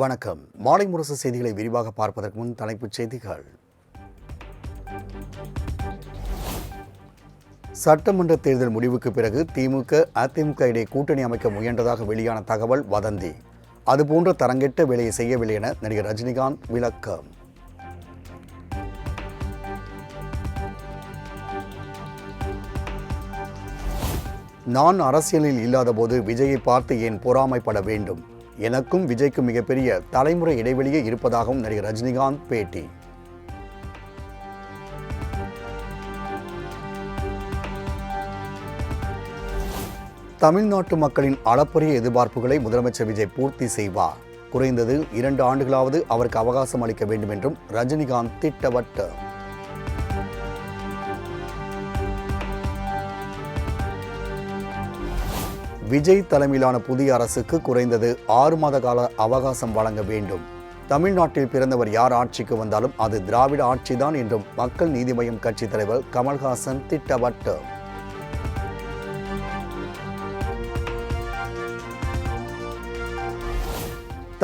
வணக்கம். மாலை முரசு செய்திகளை விரிவாக பார்ப்பதற்கு முன் தலைப்புச் செய்திகள். சட்டமன்ற தேர்தல் முடிவுக்கு பிறகு திமுக, அதிமுக இடையே கூட்டணி அமைக்க முயன்றதாக வெளியான தகவல் வதந்தி. அதுபோன்ற தரங்கெட்ட வேலையை செய்யவில்லை என நடிகர் ரஜினிகாந்த் விளக்கம். நான் அரசியலில் இல்லாதபோது விஜயை பார்த்து ஏன் பொறாமைப்பட வேண்டும்? எனக்கும் விஜய்க்கும் மிகப்பெரிய தலைமுறை இடைவெளியே இருப்பதாகவும் நடிகர் ரஜினிகாந்த் பேட்டி. தமிழ்நாட்டு மக்களின் அளப்பரிய எதிர்பார்ப்புகளை முதலமைச்சர் விஜய் பூர்த்தி செய்வார். குறைந்தது 2 ஆண்டுகளாவது அவருக்கு அவகாசம் அளிக்க வேண்டும் என்றும் ரஜினிகாந்த் திட்டவட்டம். விஜய் தலைமையிலான புதிய அரசுக்கு குறைந்தது 6 மாத கால அவகாசம் வழங்க வேண்டும். தமிழ்நாட்டில் பிறந்தவர் யார் ஆட்சிக்கு வந்தாலும் அது திராவிட ஆட்சிதான் என்றும் மக்கள் நீதி மய்யம் கட்சித் தலைவர் கமல்ஹாசன் திட்டவட்டம்.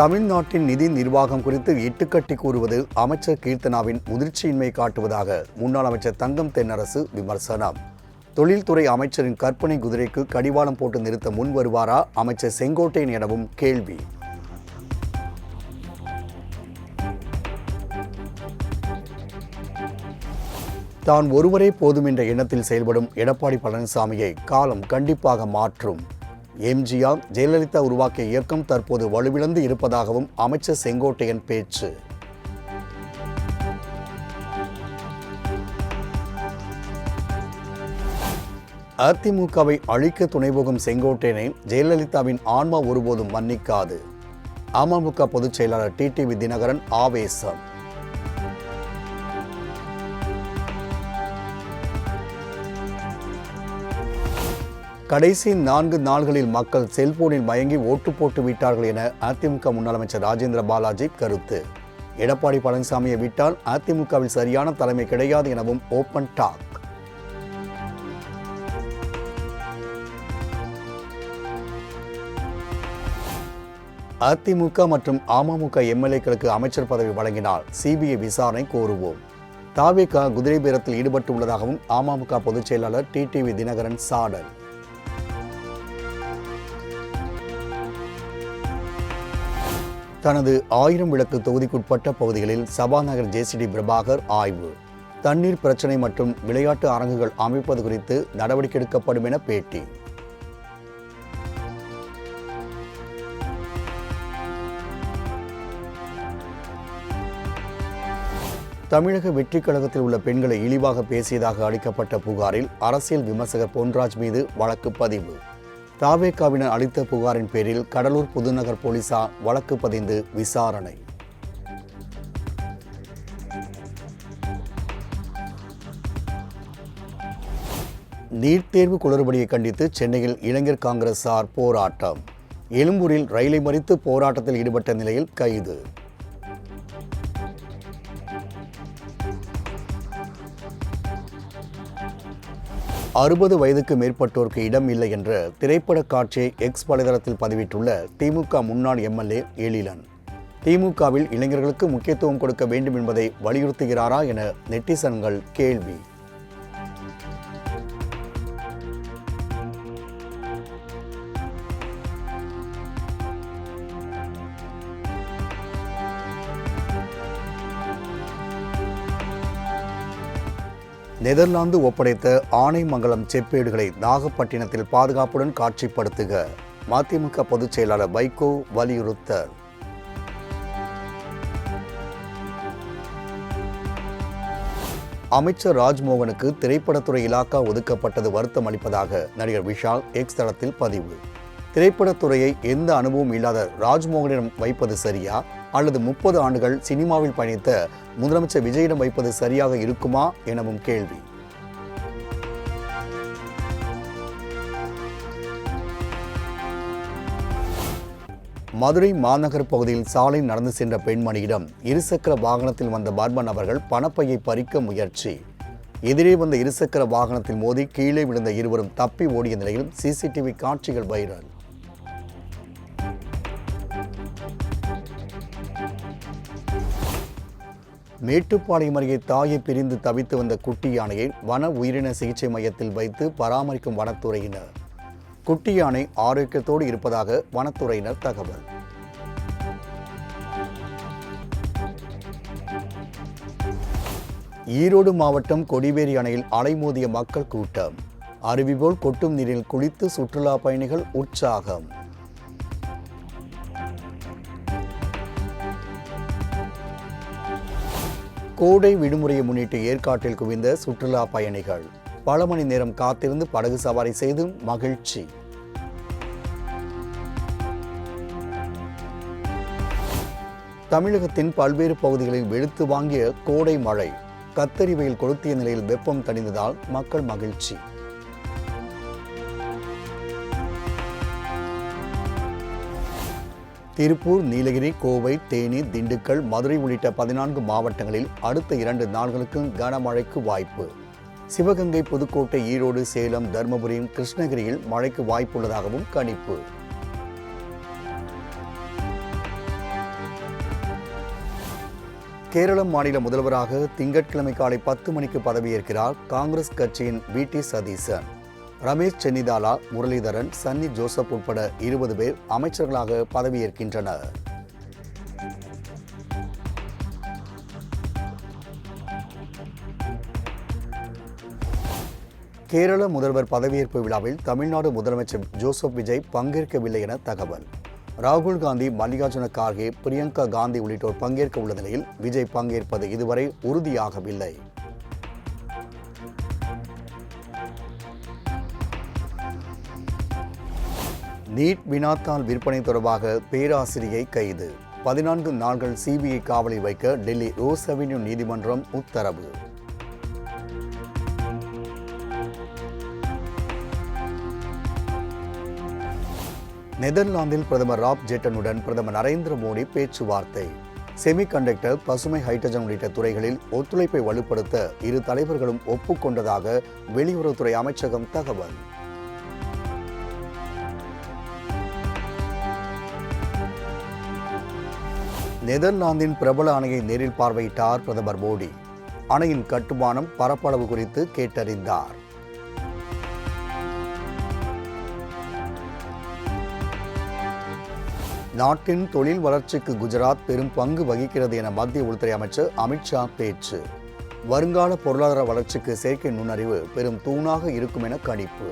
தமிழ்நாட்டின் நிதி நிர்வாகம் குறித்து இட்டுக்கட்டி கூறுவது அமைச்சர் கீர்த்தனாவின் முதிர்ச்சியின்மை காட்டுவதாக முன்னாள் அமைச்சர் தங்கம் தென்னரசு விமர்சனம். தொழில்துறை அமைச்சரின் கற்பனை குதிரைக்கு கடிவாளம் போட்டு நிறுத்த முன் வருவாரா அமைச்சர் செங்கோட்டையன் எனவும் கேள்வி. தான் ஒருவரே போதும் என்ற எண்ணத்தில் செயல்படும் எடப்பாடி பழனிசாமியை காலம் கண்டிப்பாக மாற்றும். எம்ஜிஆர், ஜெயலலிதா உருவாக்கிய இயக்கம் தற்போது வலுவிழந்து இருப்பதாகவும் அமைச்சர் செங்கோட்டையன் பேச்சு. அதிமுகவை அழிக்க துணைபோகும் செங்கோட்டையனை ஜெயலலிதாவின் ஆன்மா ஒருபோதும் மன்னிக்காது. அமமுக பொதுச் செயலாளர் டிடிவி தினகரன் ஆவேசம். கடைசி 4 நாள்களில் மக்கள் செல்போனில் மயங்கி ஓட்டு போட்டு விட்டார்கள் என அதிமுக முன்னாள் அமைச்சர் ராஜேந்திர பாலாஜி கருத்து. எடப்பாடி பழனிசாமியை விட்டால் அதிமுகவில் சரியான தலைமை கிடையாது எனவும் ஓப்பன் டாக். அதிமுக மற்றும் அமமுக எம்எல்ஏக்களுக்கு அமைச்சர் பதவி வழங்கினால் சிபிஐ விசாரணை கோருவோம். தாவேகா குதிரை பேரத்தில் ஈடுபட்டுள்ளதாகவும் அமமுக பொதுச் செயலாளர் டிடிவி தினகரன் சாடல். தனது 1000 விளக்கு தொகுதிக்குட்பட்ட பகுதிகளில் சபாநாயகர் ஜேசிடி பிரபாகர் ஆய்வு. தண்ணீர் பிரச்சினை மற்றும் விளையாட்டு அரங்குகள் அமைப்பது குறித்து நடவடிக்கை எடுக்கப்படும் என பேட்டி. தமிழக வெற்றிக் கழகத்தில் உள்ள பெண்களை இழிவாக பேசியதாக அளிக்கப்பட்ட புகாரில் அரசியல் விமர்சகர் பொன்ராஜ் மீது வழக்கு பதிவு. தாவேகாவினர் அளித்த புகாரின் பேரில் கடலூர் புதுநகர் போலீசார் வழக்கு பதிந்து விசாரணை. நீட் தேர்வு குளறுபடியை கண்டித்து சென்னையில் இளைஞர் காங்கிரசார் போராட்டம். எழும்பூரில் ரயிலை மறித்து போராட்டத்தில் ஈடுபட்ட நிலையில் கைது. அறுபது வயதுக்கு மேற்பட்டோருக்கு இடம் இல்லை என்ற திரைப்பட காட்சியை எக்ஸ் வலைதளத்தில் பதிவிட்டுள்ள திமுக முன்னாள் எம்எல்ஏ எழிலன். திமுகவில் இளைஞர்களுக்கு முக்கியத்துவம் கொடுக்க வேண்டும் என்பதை வலியுறுத்துகிறாரா என நெட்டிசன்கள் கேள்வி. நெதர்லாந்து ஒப்படைத்த ஆனைமங்கலம் செப்பேடுகளை நாகப்பட்டினத்தில் பாதுகாப்புடன் காட்சிப்படுத்துக மதிமுக பொதுச் செயலாளர் வைகோ வலியுறுத்தல். அமைச்சர் ராஜ்மோகனுக்கு திரைப்படத்துறை இலாக்கா ஒதுக்கப்பட்டது வருத்தம் அளிப்பதாக நடிகர் விஷால் எக்ஸ் தளத்தில் பதிவு. திரைப்படத்துறையை எந்த அனுபவம் இல்லாத ராஜ்மோகனிடம் வைப்பது சரியா அல்லது 30 ஆண்டுகள் சினிமாவில் பயணித்த முதலமைச்சர் விஜயிடம் வைப்பது சரியாக இருக்குமா எனவும் கேள்வி. மதுரை மாநகர் பகுதியில் சாலை நடந்து சென்ற பெண்மணியிடம் இருசக்கர வாகனத்தில் வந்த மர்ம நபர்கள் பணப்பையை பறிக்க முயற்சி. எதிரே வந்த இருசக்கர வாகனத்தில் மோதி கீழே விழுந்த இருவரும் தப்பி ஓடிய நிலையில் சிசிடிவி காட்சிகள் வைரல். மேட்டுப்பாளையம் அருகே தாயை பிரிந்து தவித்து வந்த குட்டி யானையை வன உயிரின சிகிச்சை மையத்தில் வைத்து பராமரிக்கும் வனத்துறையினர். குட்டி யானை ஆரோக்கியத்தோடு இருப்பதாக வனத்துறையினர் தகவல். ஈரோடு மாவட்டம் கொடிவேரி அணையில் அலைமோதிய மக்கள் கூட்டம். அருவி போல் கொட்டும் நீரில் குளித்து சுற்றுலா பயணிகள் உற்சாகம். கோடை விடுமுறையை முன்னிட்டு ஏற்காட்டில் குவிந்த சுற்றுலா பயணிகள். பல மணி நேரம் காத்திருந்து படகு சவாரி செய்து மகிழ்ச்சி. தமிழகத்தின் பல்வேறு பகுதிகளில் வெளுத்து வாங்கிய கோடை மழை. கத்தரி வெயில் கொளுத்திய நிலையில் வெப்பம் தணிந்ததால் மக்கள் மகிழ்ச்சி. திருப்பூர், நீலகிரி, கோவை, தேனி, திண்டுக்கல், மதுரை உள்ளிட்ட 14 மாவட்டங்களில் அடுத்த 2 நாட்களுக்கு கனமழைக்கு வாய்ப்பு. சிவகங்கை, புதுக்கோட்டை, ஈரோடு, சேலம், தர்மபுரி, கிருஷ்ணகிரியில் மழைக்கு வாய்ப்புள்ளதாகவும் கணிப்பு. கேரள மாநில முதல்வராக திங்கட்கிழமை காலை 10 மணிக்கு பதவியேற்கிறார் காங்கிரஸ் கட்சியின் வி.டி. சதீசன். ரமேஷ் சென்னிதாலா, முரளிதரன், சன்னி ஜோசப் உட்பட 20 பேர் அமைச்சர்களாக பதவியேற்கின்றனர். கேரள முதல்வர் பதவியேற்பு விழாவில் தமிழ்நாடு முதலமைச்சர் ஜோசப் விஜய் பங்கேற்கவில்லை என தகவல். ராகுல் காந்தி, மல்லிகார்ஜுன கார்கே, பிரியங்கா காந்தி உள்ளிட்டோர் பங்கேற்க உள்ள நிலையில் விஜய் பங்கேற்பது இதுவரை உறுதியாகவில்லை. நீட் வினாத்தாள் விற்பனை தொடர்பாக பேராசிரியை கைது. 14 நாட்கள் சிபிஐ காவலில் வைக்க டெல்லி ரோஸ் அவென்யூ நீதிமன்றம் உத்தரவு. நெதர்லாந்தில் பிரதமர் ராப் ஜெட்டனுடன் பிரதமர் நரேந்திர மோடி பேச்சுவார்த்தை. செமிகண்டக்டர், பசுமை ஹைட்ரஜன் உள்ளிட்ட துறைகளில் ஒத்துழைப்பை வலுப்படுத்த இரு தலைவர்களும் ஒப்புக்கொண்டதாக வெளியுறவுத்துறை அமைச்சகம் தகவல். நெதர்லாந்தின் பிரபல அணையை நேரில் பார்வையிட்டார் பிரதமர் மோடி. அணையின் கட்டுமானம், பரப்பளவு குறித்து கேட்டறிந்தார். நாட்டின் தொழில் வளர்ச்சிக்கு குஜராத் பெரும் பங்கு வகிக்கிறது என மத்திய உள்துறை அமைச்சர் அமித்ஷா பேச்சு. வருங்கால பொருளாதார வளர்ச்சிக்கு செயற்கை நுண்ணறிவு பெரும் தூணாக இருக்கும் என கணிப்பு.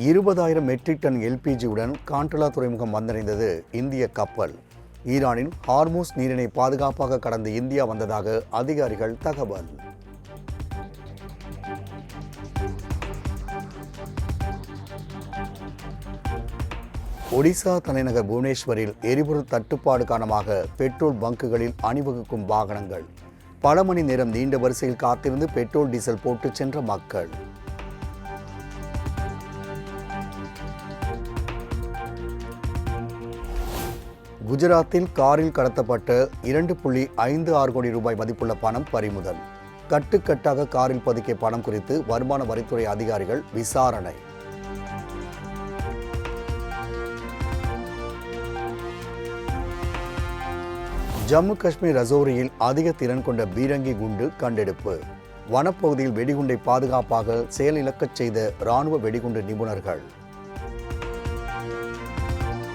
$20,000 மெட்ரிக் டன் எல்பிஜியுடன் காண்டலா துறைமுகம் வந்தடைந்தது இந்திய கப்பல். ஈரானின் ஹார்மூஸ் நீரிணை பாதுகாப்பாக கடந்து இந்தியா வந்ததாக அதிகாரிகள் தகவல். ஒடிசா தலைநகர் புவனேஸ்வரில் எரிபொருள் தட்டுப்பாடு காரணமாக பெட்ரோல் பங்குகளில் அணிவகுக்கும் வாகனங்கள். பல மணி நேரம் நீண்ட வரிசையில் காத்திருந்து பெட்ரோல், டீசல் போட்டு சென்ற மக்கள். குஜராத்தில் காரில் கடத்தப்பட்ட 2.56 கோடி ரூபாய் மதிப்புள்ள பணம் பறிமுதல். கட்டுக்கட்டாக காரில் பதுக்கிய பணம் குறித்து வருமான வரித்துறை அதிகாரிகள் விசாரணை. ஜம்மு காஷ்மீர் ரஜோரியில் அதிக திறன் கொண்ட பீரங்கி குண்டு கண்டெடுப்பு. வனப்பகுதியில் வெடிகுண்டை பாதுகாப்பாக செயலிழக்கச் செய்த இராணுவ வெடிகுண்டு நிபுணர்கள்.